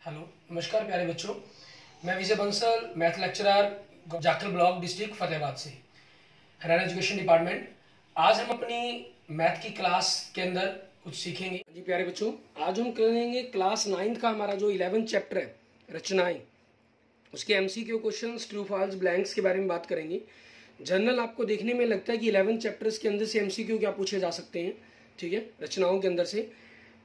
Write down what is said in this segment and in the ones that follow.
Hello, नमस्कार प्यारे बच्चों। मैं Vijay Bansal, math lecturer, Jakhal block, district Fatehabad से, हरियाणा एजुकेशन डिपार्टमेंट। आज हम अपनी मैथ की क्लास के अंदर कुछ सीखेंगे। जी प्यारे बच्चों, आज हम करेंगे क्लास 9th का हमारा जो 11th चैप्टर है रचनाएं, उसके MCQ questions, true false, blanks के बारे में बात करेंगे। जनरल आपको देखने में लगता है कि 11 चैप्टर्स के अंदर से एमसीक्यू क्या पूछे जा सकते हैं, ठीक है, रचनाओं के अंदर से।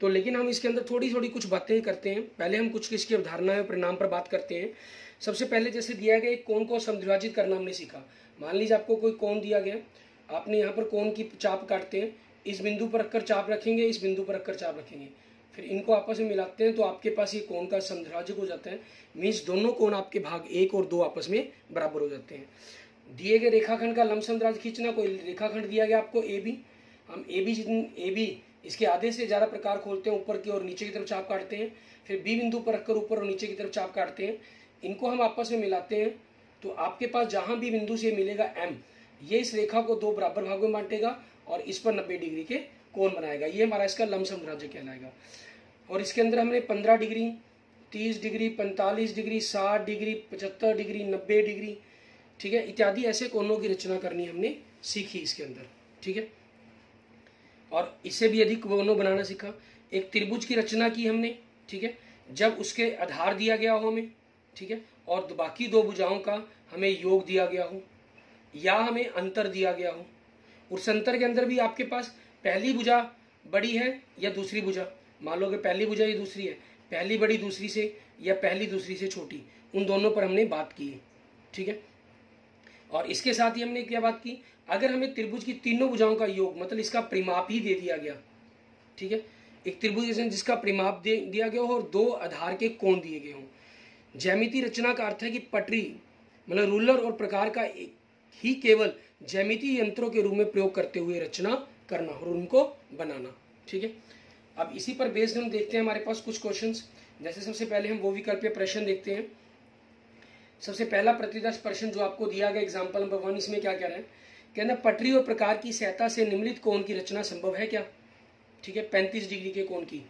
तो लेकिन हम इसके अंदर थोड़ी थोड़ी कुछ बातें करते हैं। पहले हम कुछ इसकी अवधारणाएं और परिणाम पर बात करते हैं। सबसे पहले जैसे दिया गया कोण को समद्विभाजित करना हमने सीखा। मान लीजिए आपको कोई कोण दिया गया, आपने यहाँ पर कोण की चाप काटते हैं, इस बिंदु पर रखकर चाप रखेंगे, इस बिंदु पर रखकर चाप रखेंगे, फिर इनको आपस में मिलाते हैं तो आपके पास ये कोण का समद्विभाजक हो जाता है। मीन्स दोनों कोण आपके भाग 1 और 2 आपस में बराबर हो जाते हैं। दिए गए रेखाखंड का लंबसम खींचना। कोई रेखाखंड दिया गया आपको ए बी, हम ए बी इसके आधे से ज़्यादा प्रकार खोलते हैं, ऊपर की और नीचे की तरफ चाप काटते हैं, फिर बी बिंदु पर रखकर ऊपर और नीचे की तरफ चाप काटते हैं, इनको हम आपस में मिलाते हैं तो आपके पास जहां भी बिंदु से मिलेगा एम, ये इस रेखा को 2 बराबर भागों में बांटेगा और इस पर 90 डिग्री के कोण बनाएगा। ये हमारा इसका लंबसम द्विभाजक कहलाएगा। और इसके अंदर हमने 15 degree, 30 degree, 45 degree, 60 degree, 75 degree, 90 degree, ठीक है, इत्यादि ऐसे कोणों की रचना करनी हमने सीखी इसके अंदर, ठीक है। और इससे भी अधिक कोणों बनाना सीखा। एक त्रिभुज की रचना की हमने, ठीक है, जब उसके आधार दिया गया हो हमें, ठीक है, और बाकी 2 भुजाओं का हमें योग दिया गया हो या हमें अंतर दिया गया हो। उस अंतर के अंदर भी आपके पास पहली भुजा बड़ी है या दूसरी भुजा, मान लो कि पहली भुजा या दूसरी है, पहली बड़ी दूसरी से या पहली दूसरी से छोटी, उन दोनों पर हमने बात की है, ठीक है। और इसके साथ ही हमने क्या बात की, अगर हमें त्रिभुज की तीनों भुजाओं का योग, मतलब इसका परिमाप ही दे दिया गया, ठीक है, एक त्रिभुज जिसका परिमाप दिया गया हो और 2 आधार के कोण दिए गए हों। ज्यामिति रचना का अर्थ है कि पटरी मतलब रूलर और प्रकार का ही केवल ज्यामिति यंत्रों के रूप में प्रयोग करते हुए रचना करना और उनको बनाना, ठीक है। अब इसी पर बेस्ड हम देखते हैं हमारे पास कुछ क्वेश्चंस। जैसे सबसे पहले हम वो विकल्पीय प्रश्न देखते हैं। सबसे पहला प्रतिदर्श प्रश्न जो आपको दिया गया एग्जाम्पल नंबर 1, इसमें क्या कह रहा है, कहना पटरी और प्रकार की सहायता से निम्नलिखित कोण की रचना संभव है क्या, ठीक है। 35 डिग्री के कोण की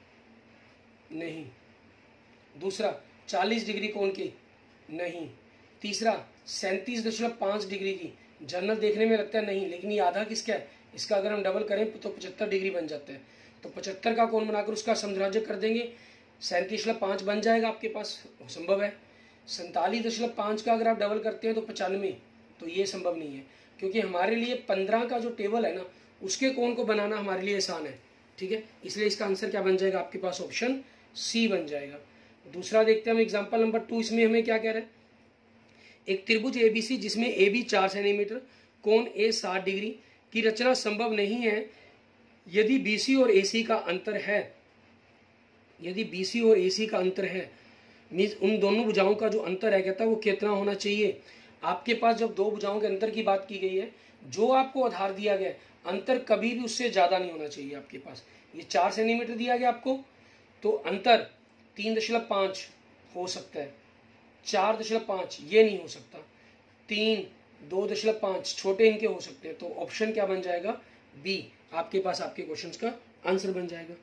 नहीं, दूसरा 40 डिग्री कोण की नहीं, तीसरा 37.5 डिग्री की। जनरल देखने में लगता है नहीं, लेकिन ये आधा किसका है, इसका अगर हम डबल करें तो 75 डिग्री बन जाता है। तो 75 का कोण बनाकर उसका समद्विभाजक कर देंगे, 37.5 बन जाएगा आपके पास, संभव है। 47.5 का अगर आप डबल करते हैं तो 95, तो ये संभव नहीं है, क्योंकि हमारे लिए 15 का जो टेबल है ना, उसके कोण को बनाना हमारे लिए आसान है, ठीक है। इसलिए इसका आंसर क्या बन जाएगा आपके पास, ऑप्शन सी बन जाएगा। दूसरा देखते हैं हम एग्जाम्पल नंबर 2, इसमें हमें क्या कह रहा है, एक त्रिभुज एबीसी जिसमें ए बी 4 सेंटीमीटर, कोण ए 60 डिग्री की रचना संभव नहीं है यदि बीसी और एसी का अंतर है। यदि बीसी और एसी का अंतर है मीन्स उन दोनों भुजाओं का जो अंतर है, कहता है वो कितना होना चाहिए। आपके पास जब 2 भुजाओं के अंतर की बात की गई है, जो आपको आधार दिया गया है, अंतर कभी भी उससे ज्यादा नहीं होना चाहिए आपके पास। ये 4 सेंटीमीटर दिया गया आपको, तो अंतर 3.5 हो सकता है, 4.5 ये नहीं हो सकता, 3, 2.5 छोटे इनके हो सकते हैं। तो ऑप्शन क्या बन जाएगा, बी आपके पास आपके क्वेश्चन का आंसर बन जाएगा।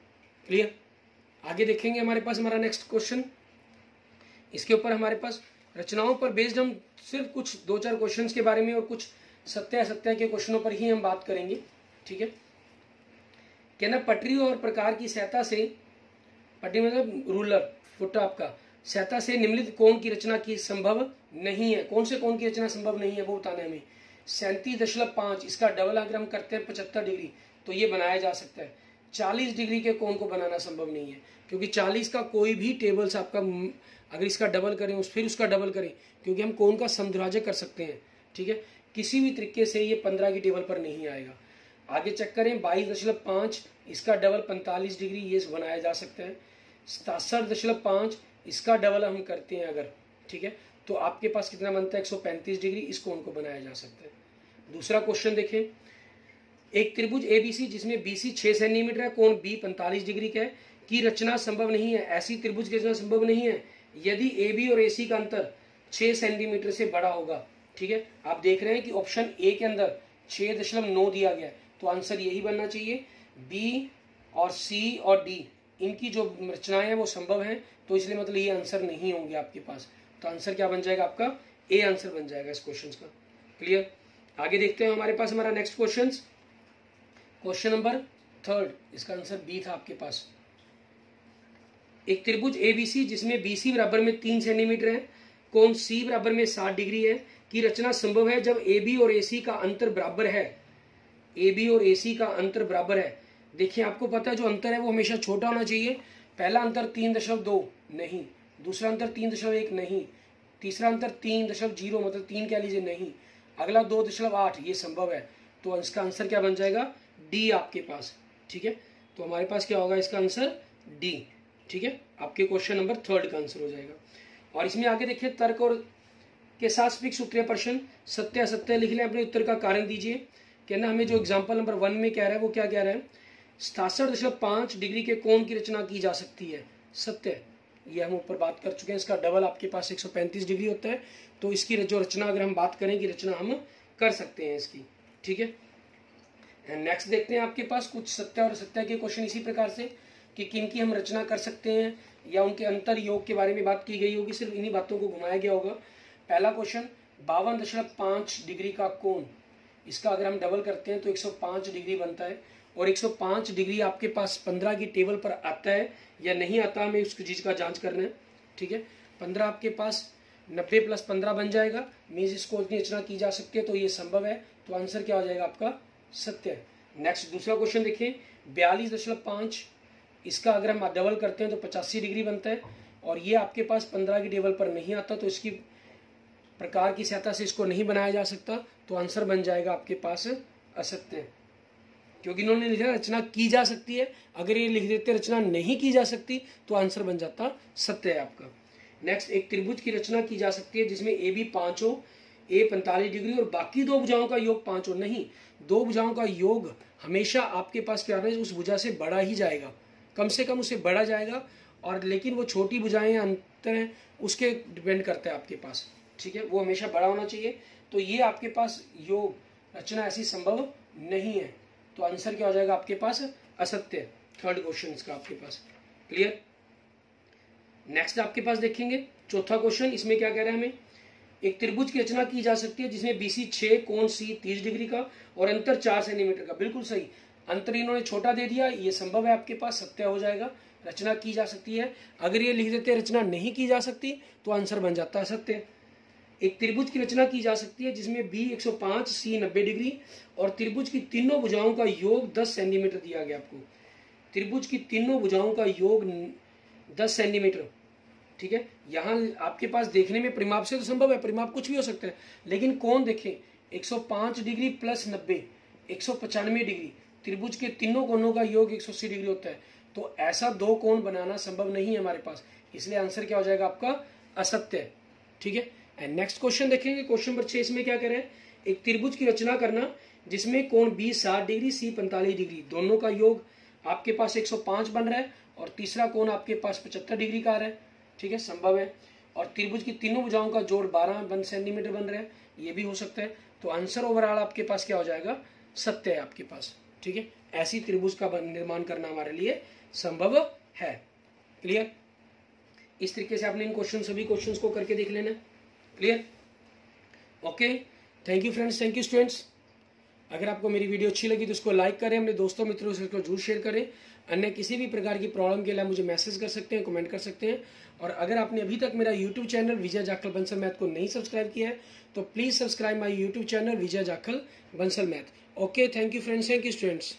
क्लियर। आगे देखेंगे हमारे पास हमारा नेक्स्ट क्वेश्चन। इसके ऊपर हमारे पास रचनाओं पर बेस्ड हम सिर्फ कुछ 2-4 क्वेश्चंस के बारे में और कुछ सत्य असत्य के क्वेश्चनों पर ही हम बात करेंगे, ठीक है। कहना पटरी और प्रकार की सहायता से, पटरी मतलब रूलर फुट आपका, सहायता से निम्नलिखित कोण की रचना की संभव नहीं है। कौन से कोण की रचना संभव नहीं है वो बताना है हमें। 37.5 इसका डबल अगर हम करते हैं 75 डिग्री तो ये बनाया जा सकता है। 40 डिग्री के कोण को बनाना संभव नहीं है, क्योंकि 40 का कोई भी टेबल्स आपका अगर इसका डबल करें फिर उसका डबल करें, क्योंकि हम कोण का समद्विभाजक कर सकते हैं, ठीक है। किसी भी तरीके से ये 15 की टेबल पर नहीं आएगा। आगे चेक करें 22.5 इसका डबल 45 डिग्री, ये बनाया जा सकता है। 67.5 इसका डबल हम करते हैं अगर, ठीक है, तो आपके पास कितना बनता है 135 डिग्री, इस कोण को बनाया जा सकता है। दूसरा क्वेश्चन देखें, एक त्रिभुज एबीसी जिसमें बीसी 6 सेंटीमीटर है, कोण बी 45 डिग्री का है की रचना संभव नहीं है। ऐसी त्रिभुज की रचना संभव नहीं है यदि ए बी और एसी का अंतर 6 सेंटीमीटर से बड़ा होगा, ठीक है। आप देख रहे हैं कि ऑप्शन ए के अंदर 6.9 दिया गया है, तो आंसर यही बनना चाहिए। बी और सी और डी इनकी जो रचनाएं हैं वो संभव हैं, तो इसलिए मतलब ये आंसर नहीं होंगे आपके पास। तो आंसर क्या बन जाएगा आपका, ए आंसर बन जाएगा इस क्वेश्चन का। क्लियर। आगे देखते हैं हमारे पास हमारा नेक्स्ट क्वेश्चन, क्वेश्चन नंबर 3, इसका आंसर बी था आपके पास। एक त्रिभुज एबीसी जिसमें बीसी बराबर में 3 सेंटीमीटर है, कोण सी बराबर में 60 डिग्री है की रचना संभव है जब AB और AC का अंतर बराबर है। AB और AC का अंतर बराबर है। देखिए आपको पता है जो अंतर है वो हमेशा छोटा होना चाहिए। पहला अंतर 3.2 नहीं, दूसरा अंतर 3.1 नहीं, तीसरा अंतर 3.0 मतलब 3 कह लीजिए नहीं, अगला 2.8 ये संभव है। तो इसका आंसर क्या बन जाएगा, डी आपके पास। ठीक है, तो हमारे पास क्या होगा इसका आंसर डी। ठीक है, आपके क्वेश्चन नंबर 3 का आंसर हो जाएगा। और इसमें आगे देखिए तर्क और के साथ फिक्स उत्तरीय प्रश्न, सत्य असत्य लिख लें, अपने उत्तर का कारण दीजिए। कहना हमें जो एग्जाम्पल नंबर 1 में कह रहा है वो क्या कह रहा है, 67.5 डिग्री के कोण की रचना की जा सकती है, सत्य। ये हम ऊपर बात कर चुके हैं, इसका डबल आपके पास 135 डिग्री होता है, तो इसकी जो रचना अगर हम बात करें कि रचना हम कर सकते हैं इसकी। ठीक है, नेक्स्ट देखते हैं आपके पास कुछ सत्य और असत्य के क्वेश्चन इसी प्रकार से कि किन की हम रचना कर सकते हैं या उनके अंतर योग के बारे में बात की गई होगी, सिर्फ इन्हीं बातों को घुमाया गया होगा। पहला क्वेश्चन 52.5 डिग्री का कोण, इसका अगर हम डबल करते हैं तो 105 डिग्री बनता है। और 105 डिग्री आपके पास 15 की टेबल पर आता है या नहीं आता, हमें उस चीज़ का जांच करना है। ठीक है, 15 आपके पास 90 + 15 बन जाएगा, मीन्स इसको इतनी रचना की जा सकती है, तो ये संभव है। तो आंसर क्या हो जाएगा आपका, सत्य। नेक्स्ट दूसरा क्वेश्चन देखिए 42.5, इसका अगर हम डबल करते हैं तो 85 डिग्री बनता है और ये आपके पास 15 की टेबल पर नहीं आता, तो इसकी प्रकार की सहायता से इसको नहीं बनाया जा सकता। तो आंसर बन जाएगा आपके पास असत्य, क्योंकि इन्होंने लिखा रचना की जा सकती है। अगर ये लिख देते रचना नहीं की जा सकती तो आंसर बन जाता सत्य है आपका। नेक्स्ट, एक त्रिभुज की रचना की जा सकती है जिसमें AB 5 हो, A 45 डिग्री और बाकी दो भुजाओं का योग 5 हो। नहीं, दो भुजाओं का योग हमेशा आपके पास क्या है, उस भुजा से बड़ा ही जाएगा, कम से कम उससे बड़ा जाएगा। और लेकिन वो छोटी भुजाएं अंतर हैं उसके डिपेंड करता है आपके पास। ठीक है, वो हमेशा बड़ा होना चाहिए। तो ये आपके पास योग रचना ऐसी संभव नहीं है, तो आंसर क्या हो जाएगा आपके पास असत्य। थर्ड क्वेश्चन इसका आपके पास। क्लियर। नेक्स्ट आपके पास देखेंगे चौथा क्वेश्चन, इसमें क्या कह रहा है हमें, एक त्रिभुज की रचना की जा सकती है जिसमें BC 6, कोण C 30 डिग्री का और अंतर 4 सेंटीमीटर का। बिल्कुल सही, अंतर इन्होंने छोटा दे दिया, ये संभव है आपके पास, सत्य हो जाएगा, रचना की जा सकती है। अगर ये लिख देते रचना नहीं की जा सकती तो आंसर बन जाता है सत्य। एक त्रिभुज की रचना की जा सकती है जिसमें B 105, C 90 डिग्री और त्रिभुज की तीनों भुजाओं का योग 10 सेंटीमीटर दिया गया आपको। त्रिभुज की तीनों भुजाओं का योग 10 सेंटीमीटर। ठीक है, यहाँ आपके पास देखने में परिमाप से तो संभव है, परिमाप कुछ भी हो सकता है, लेकिन कोण देखें 105 डिग्री + 90 195 डिग्री, त्रिभुज के तीनों कोणों का योग 180 डिग्री होता है। तो ऐसा दो कोण बनाना संभव नहीं है हमारे पास, इसलिए आंसर क्या हो जाएगा आपका असत्य। ठीक है, एंड नेक्स्ट क्वेश्चन देखेंगे, क्वेश्चन नंबर 6, इसमें क्या कह रहे हैं, एक त्रिभुज की रचना करना जिसमें कोण B 60 डिग्री C 45 डिग्री, दोनों का योग आपके पास 105 बन रहा है और तीसरा कोण आपके पास 75 डिग्री का आ रहा है। ठीक है, संभव है। और त्रिभुज की तीनों भुजाओं का जोड़ 12 सेंटीमीटर बन रहा है, ये भी हो सकता है। तो आंसर ओवरऑल आपके पास क्या हो जाएगा, सत्य है आपके पास। ठीक है, ऐसी त्रिभुज का निर्माण करना हमारे लिए संभव है। क्लियर। इस तरीके से आपने इन क्वेश्चन सभी क्वेश्चंस को करके देख लेना। Clear. Okay, thank you friends, thank you students. अगर आपको मेरी वीडियो अच्छी लगी तो इसको लाइक करें, अपने दोस्तों मित्रों से इसको जरूर शेयर करें। अन्य किसी भी प्रकार की प्रॉब्लम के लिए मुझे मैसेज कर सकते हैं, कमेंट कर सकते हैं। और अगर आपने अभी तक मेरा यूट्यूब चैनल विजय जाखल बंसल मैथ को नहीं सब्सक्राइब किया है तो please subscribe my YouTube channel Vijay Jakhal Bansal math. Okay, thank you friends, thank you students.